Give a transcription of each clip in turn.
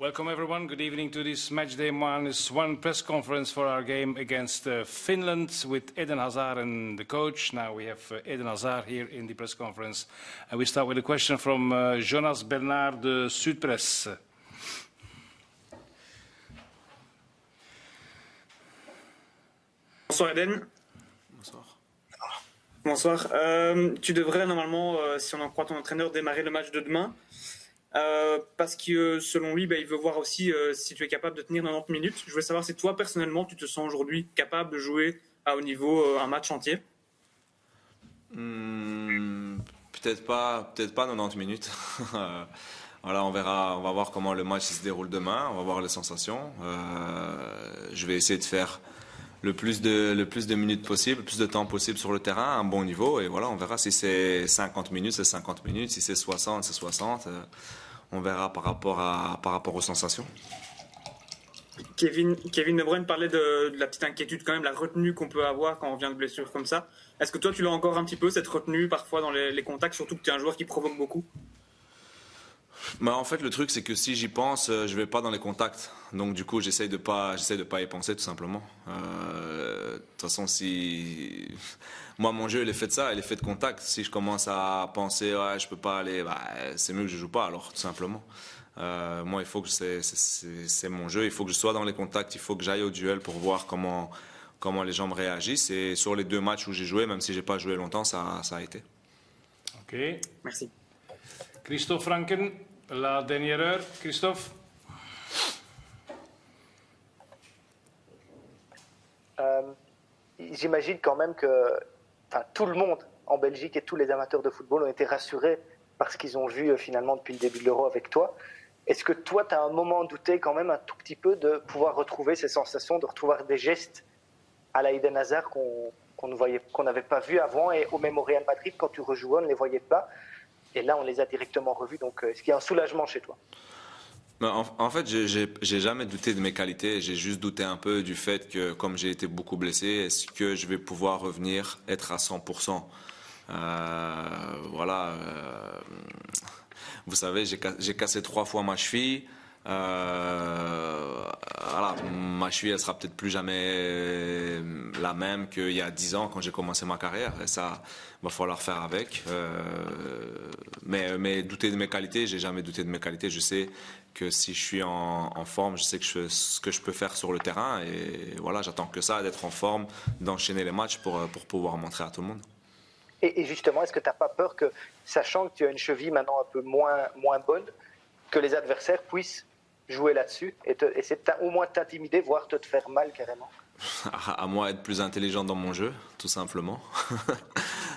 Welcome everyone. Good evening to this matchday -1 press conference for our game against Finland with Eden Hazard and the coach. Now we have Eden Hazard here in the press conference. And we start with a question from Jonas Bernard de Sud-Presse. Bonsoir Eden. Bonsoir. Bonsoir. Tu devrais normalement, si on en croit ton entraîneur, démarrer le match de demain. Parce que selon lui, il veut voir aussi si tu es capable de tenir 90 minutes. Je voulais savoir si toi, personnellement, tu te sens aujourd'hui capable de jouer à haut niveau un match entier. Peut-être pas 90 minutes. Voilà, on verra, on va voir comment le match se déroule demain. On va voir les sensations. Je vais essayer de faire le plus de minutes possible, le plus de temps possible sur le terrain, à un bon niveau. Et voilà, on verra si c'est 50 minutes, c'est 50 minutes. Si c'est 60, c'est 60. On verra par rapport aux sensations. Kevin De Bruyne parlait de la petite inquiétude quand même, la retenue qu'on peut avoir quand on vient de blessure comme ça. Est-ce que toi, tu l'as encore un petit peu, cette retenue, parfois dans les contacts, surtout que tu es un joueur qui provoque beaucoup? En fait, le truc, c'est que si j'y pense, je vais pas dans les contacts. Donc, du coup, j'essaye de pas y penser, tout simplement. De toute façon, si moi, mon jeu, il est fait de ça, il est fait de contact. Si je commence à penser, ouais, je peux pas aller, c'est mieux que je joue pas, alors, tout simplement. Moi, il faut que c'est mon jeu, il faut que je sois dans les contacts, il faut que j'aille au duel pour voir comment les gens me réagissent. Et sur les 2 matchs où j'ai joué, même si j'ai pas joué longtemps, ça a été. Ok. Merci. Christophe Franken, la dernière heure. Christophe. J'imagine quand même que tout le monde en Belgique et tous les amateurs de football ont été rassurés par ce qu'ils ont vu finalement depuis le début de l'Euro avec toi. Est-ce que toi, tu as un moment douté quand même un tout petit peu de pouvoir retrouver ces sensations, de retrouver des gestes à la Eden Hazard qu'on n'avait pas vu avant, et au même au Real Madrid, quand tu rejouais, on ne les voyait pas. Et là, on les a directement revus. Donc, est-ce qu'il y a un soulagement chez toi? En fait, j'ai jamais douté de mes qualités. J'ai juste douté un peu du fait que, comme j'ai été beaucoup blessé, est-ce que je vais pouvoir revenir, être à 100%? Voilà. Vous savez, j'ai cassé 3 fois ma cheville. Voilà, ma cheville, elle sera peut-être plus jamais la même qu'il y a 10 ans quand j'ai commencé ma carrière. Et ça, va falloir faire avec. Mais douter de mes qualités, j'ai jamais douté de mes qualités. Je sais que si je suis en forme, je sais ce que je peux faire sur le terrain. Et voilà, j'attends que ça, d'être en forme, d'enchaîner les matchs pour pouvoir montrer à tout le monde. Et justement, est-ce que tu n'as pas peur que, sachant que tu as une cheville maintenant un peu moins bonne, que les adversaires puissent jouer là-dessus et essayer au moins t'intimider, voire te faire mal carrément? À moi d'être plus intelligent dans mon jeu, tout simplement.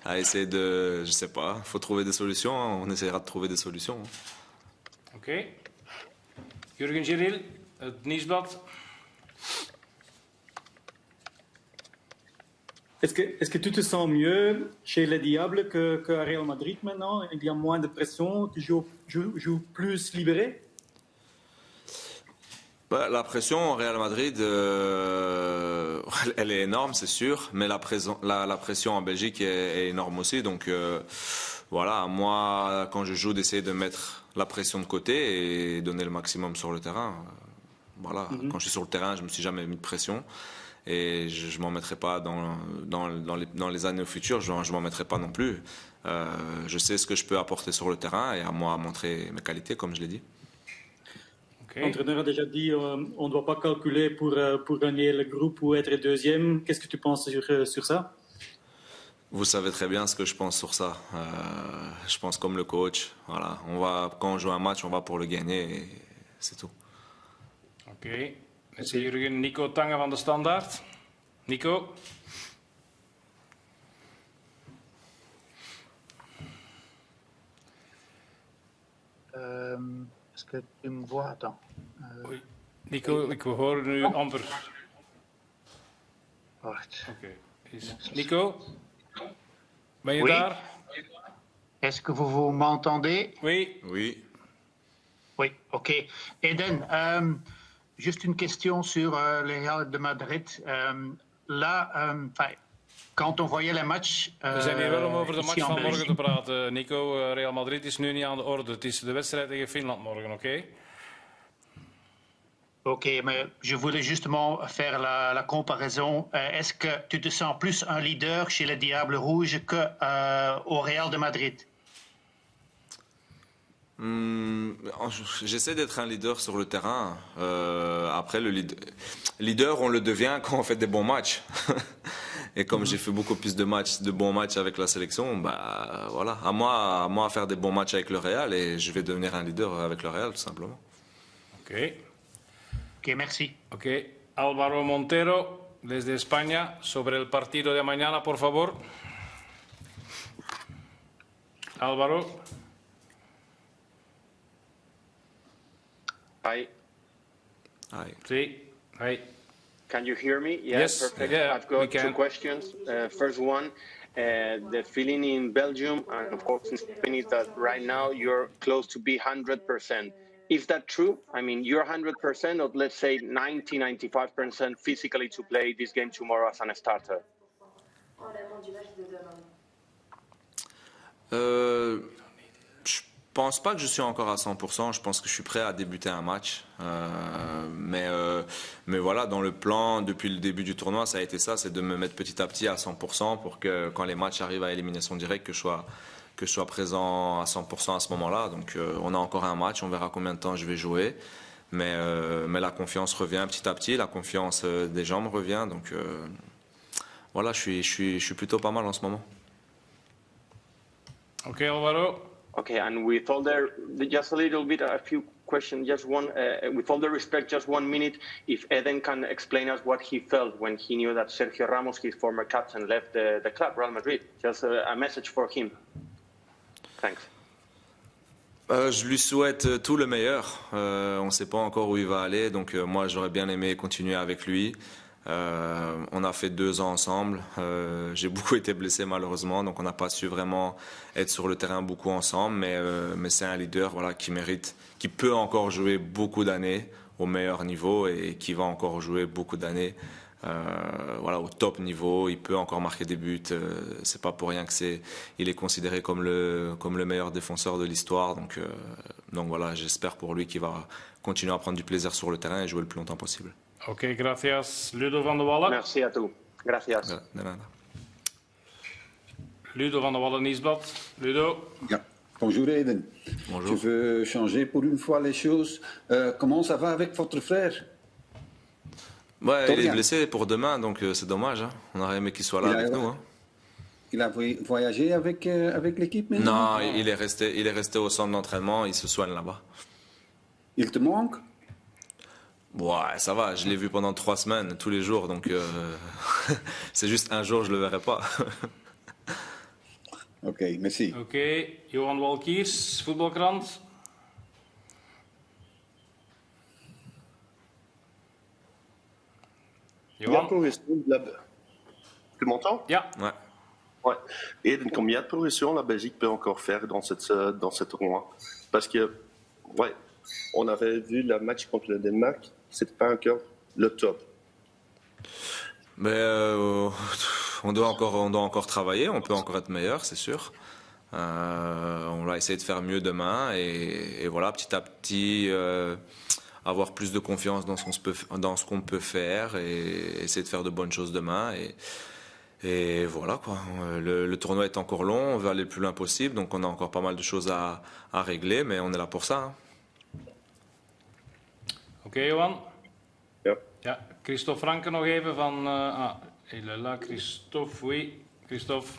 À essayer de, je sais pas, faut trouver des solutions. Hein. On essaiera de trouver des solutions. Hein. Ok. Jurgen Géril, het Nieuwsblad. Est-ce que tu te sens mieux chez les Diables qu'à Real Madrid maintenant? Il y a moins de pression, tu joues plus libéré? La pression au Real Madrid, elle est énorme, c'est sûr, mais la pression en Belgique est énorme aussi. Donc voilà, moi, quand je joue, d'essayer de mettre la pression de côté et donner le maximum sur le terrain. Voilà, Quand je suis sur le terrain, je me suis jamais mis de pression. Et je m'en mettrai pas dans les années futures, je m'en mettrai pas non plus. Je sais ce que je peux apporter sur le terrain et à moi à montrer mes qualités, comme je l'ai dit. Okay. L'entraîneur a déjà dit on ne doit pas calculer pour gagner le groupe ou être deuxième. Qu'est-ce que tu penses sur ça? Vous savez très bien ce que je pense sur ça. Je pense comme le coach. Voilà, quand on joue un match, on va pour le gagner et c'est tout. Ok. Merci Jurgen. Nico Tange van de Standaard. Nico. Est-ce que tu me vois? Attends. Oui. Nico, ik hoor nu amper. Wacht. Oké. Nico? Ben je daar? Est-ce que vous m'entendez? Oui. Oui. Oui, ok. Eden, juste une question sur le Real de Madrid. Quand on voyait les matchs... We zijn hier wel om over de match van morgen te praten. Nico, Real Madrid is nu niet aan de orde. Het is de wedstrijd tegen Finland morgen, oké? Ok, mais je voulais justement faire la comparaison. Est-ce que tu te sens plus un leader chez les Diables Rouges qu'au Real de Madrid? J'essaie d'être un leader sur le terrain. Après, le leader, on le devient quand on fait des bons matchs. Et comme j'ai fait beaucoup plus de bons matchs avec la sélection, bah voilà, à moi à faire des bons matchs avec le Real et je vais devenir un leader avec le Real tout simplement. Ok. Ok, merci. Ok. Álvaro Montero, desde España, sobre el partido de mañana, por favor. Álvaro. Hi, Aye. Sí. Hi. can you hear me? Yeah, Yes, perfect. yeah, I've we got can. two questions. First one, the feeling in Belgium and of course in Spain is that right now you're close to be 100%. Is that true? I mean, you're 100% or let's say 90-95% physically to play this game tomorrow as a starter? Je pense pas que je suis encore à 100%. Je pense que je suis prêt à débuter un match. Mais voilà, dans le plan, depuis le début du tournoi, ça a été ça, c'est de me mettre petit à petit à 100% pour que quand les matchs arrivent à élimination directe, que je sois présent à 100% à ce moment-là. Donc on a encore un match, on verra combien de temps je vais jouer. Mais la confiance revient petit à petit, la confiance des gens me revient. Donc voilà, je suis plutôt pas mal en ce moment. Ok, Álvaro. Okay, and with all just a little bit, a few questions, just one, with all the respect, just 1 minute, if Eden can explain us what he felt when he knew that Sergio Ramos, his former captain, left the club, Real Madrid. Just a message for him. Thanks. Je lui souhaite tout le meilleur. On ne sait pas encore où il va aller, donc moi j'aurais bien aimé continuer avec lui. On a fait 2 ans ensemble. J'ai beaucoup été blessé malheureusement, donc on n'a pas su vraiment être sur le terrain beaucoup ensemble. Mais c'est un leader, voilà, qui mérite, qui peut encore jouer beaucoup d'années au meilleur niveau et qui va encore jouer beaucoup d'années, voilà, au top niveau. Il peut encore marquer des buts. C'est pas pour rien il est considéré comme le meilleur défenseur de l'histoire. Donc voilà, j'espère pour lui qu'il va continuer à prendre du plaisir sur le terrain et jouer le plus longtemps possible. Ok, gracias. Ludo van der Wallen. Merci à tous. Gracias. De nada. Ludo van der Wallen, Nieuwsblad. Ludo. Ja. Bonjour Eden. Bonjour. Je veux changer pour une fois les choses. Comment ça va avec votre frère? Ouais, il est Torian. blessé pour demain, donc c'est dommage. Hein. On aurait aimé qu'il soit là avec nous. Hein. Il a voyagé avec l'équipe maintenant? Non, il est resté au centre d'entraînement, il se soigne là-bas. Il te manque? Ouais, ça va, je l'ai vu pendant 3 semaines, tous les jours, donc c'est juste un jour, je le verrai pas. Ok, merci. Ok, Johan Walkiers, Voetbalkrant. Combien de Johan. progression Tu m'entends? Ja. Ouais. Ouais. Et combien de progression la Belgique peut encore faire dans cette tournoi? Parce que, ouais, on avait vu le match contre le Danemark, c'était pas encore le top. Mais on doit encore travailler, on peut encore être meilleur, c'est sûr. On va essayer de faire mieux demain et voilà, petit à petit, avoir plus de confiance dans ce qu'on peut faire et essayer de faire de bonnes choses demain. Et voilà quoi. Le tournoi est encore long, on veut aller le plus loin possible, donc on a encore pas mal de choses à régler, mais on est là pour ça. Hein. Oké, Johan. Ja. Ja, Christophe Franke nog even van... il est là, Christophe, oui. Christophe.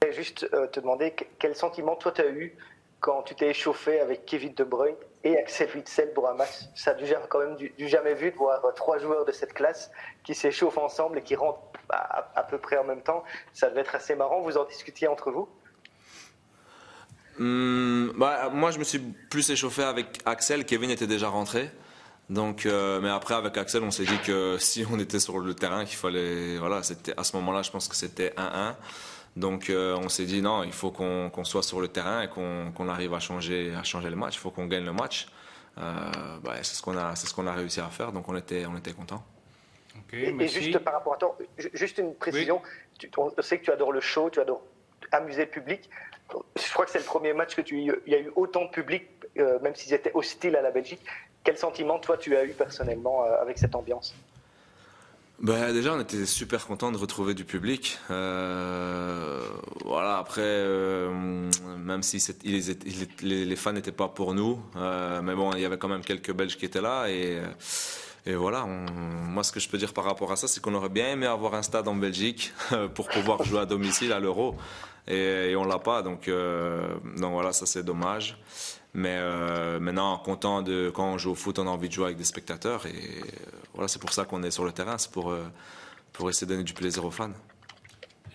Je voulais juste te demander quel sentiment toi tu as eu quand tu t'es échauffé avec Kevin De Bruyne et Axel Witsel pour un match. Ça a dû quand même du jamais vu de voir 3 joueurs de cette classe qui s'échauffent ensemble et qui rentrent à peu près en même temps. Ça devait être assez marrant, vous en discutiez entre vous? Moi je me suis plus échauffé avec Axel, Kevin était déjà rentré. Donc, mais après avec Axel on s'est dit que si on était sur le terrain qu'il fallait, voilà, c'était à ce moment-là je pense que c'était 1-1. Donc on s'est dit non, il faut qu'on soit sur le terrain et qu'on arrive à changer le match, il faut qu'on gagne le match. C'est ce qu'on a réussi à faire, donc on était content. Okay, et juste par rapport à toi, juste une précision, oui. On sait que tu adores le show, tu adores amuser le public. Je crois que c'est le premier match il y a eu autant de public, même s'ils étaient hostiles à la Belgique. Quel sentiment, toi, tu as eu personnellement avec cette ambiance? Déjà, on était super contents de retrouver du public. Voilà, après, même si les fans n'étaient pas pour nous, mais bon, il y avait quand même quelques Belges qui étaient là. Et voilà, moi, ce que je peux dire par rapport à ça, c'est qu'on aurait bien aimé avoir un stade en Belgique pour pouvoir jouer à domicile à l'Euro. Et on l'a pas, donc voilà, ça c'est dommage. Mais maintenant, content de quand on joue au foot, on a envie de jouer avec des spectateurs. Et voilà, c'est pour ça qu'on est sur le terrain, c'est pour essayer de donner du plaisir aux fans.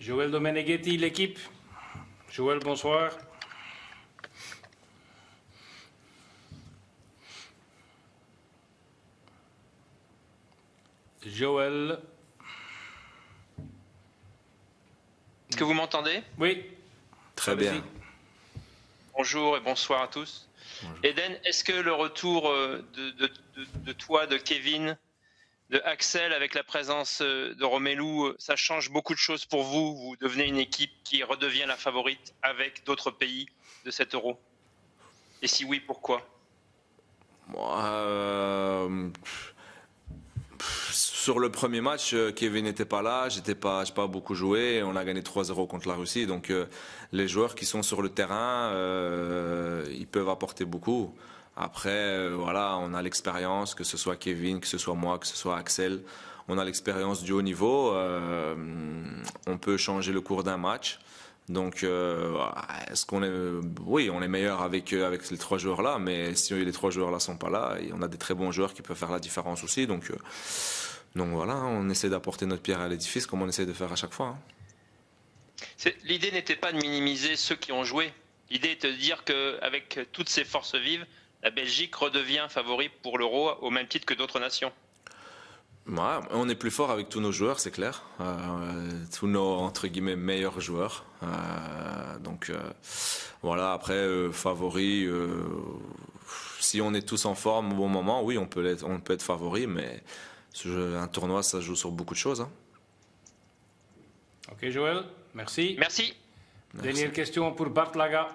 Joël Domeneghetti, l'équipe. Joël, bonsoir. Joël. Est-ce que vous m'entendez? Oui. Très bien. Bonjour et bonsoir à tous. Bonjour. Eden, est-ce que le retour de toi, de Kevin, de Axel avec la présence de Romelu, ça change beaucoup de choses pour vous? Vous devenez une équipe qui redevient la favorite avec d'autres pays de cet Euro? Et si oui, pourquoi? Sur le premier match, Kevin n'était pas là, j'ai pas beaucoup joué, on a gagné 3-0 contre la Russie, donc les joueurs qui sont sur le terrain, ils peuvent apporter beaucoup. Après, voilà, on a l'expérience, que ce soit Kevin, que ce soit moi, que ce soit Axel, on a l'expérience du haut niveau, on peut changer le cours d'un match. Donc, est-ce qu'on est... Oui, on est meilleur avec les trois joueurs-là, mais si les trois joueurs-là sont pas là, on a des très bons joueurs qui peuvent faire la différence aussi. Donc voilà, on essaie d'apporter notre pierre à l'édifice comme on essaie de faire à chaque fois. L'idée n'était pas de minimiser ceux qui ont joué. L'idée était de dire qu'avec toutes ces forces vives, la Belgique redevient favori pour l'Euro au même titre que d'autres nations. Ouais, on est plus fort avec tous nos joueurs, c'est clair. Tous nos, entre guillemets, meilleurs joueurs. Donc voilà, après, favori, si on est tous en forme au bon moment, oui, on peut être favori, mais un tournoi, ça joue sur beaucoup de choses. Ok, Joël, merci. Merci. Dernière question pour Bart Laga.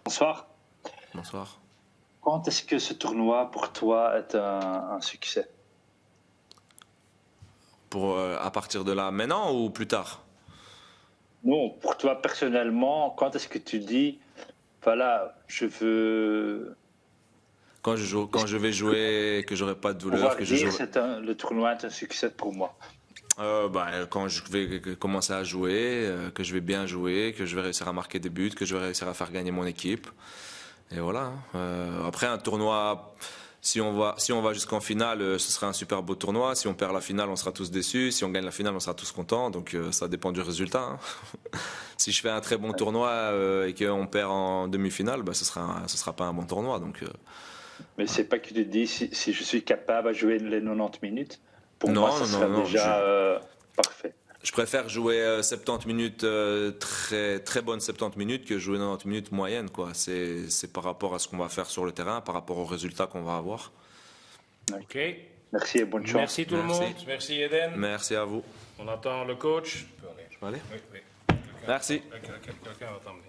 Bonsoir. Bonsoir. Quand est-ce que ce tournoi, pour toi, est un succès? À partir de là, maintenant ou plus tard? Non, pour toi personnellement, quand est-ce que tu dis, voilà, je veux... Quand je vais jouer, que j'aurai pas de douleur, que le tournoi est un succès pour moi. Quand je vais commencer à jouer, que je vais bien jouer, que je vais réussir à marquer des buts, que je vais réussir à faire gagner mon équipe. Et voilà. Après un tournoi, si on va jusqu'en finale, ce sera un super beau tournoi. Si on perd la finale, on sera tous déçus. Si on gagne la finale, on sera tous contents. Donc ça dépend du résultat. Si je fais un très bon tournoi et qu'on perd en demi-finale, ce sera pas un bon tournoi. Donc. Mais c'est pas que tu dis si je suis capable de jouer les 90 minutes. Pour moi, ça serait déjà parfait. Je préfère jouer 70 minutes, très, très bonnes 70 minutes, que jouer 90 minutes moyennes, quoi. C'est par rapport à ce qu'on va faire sur le terrain, par rapport aux résultats qu'on va avoir. Ok. Merci et bonne chance. Merci tout le monde. Merci Eden. Merci à vous. On attend le coach. Je peux aller? Oui. Merci. Quelqu'un va t'emmener.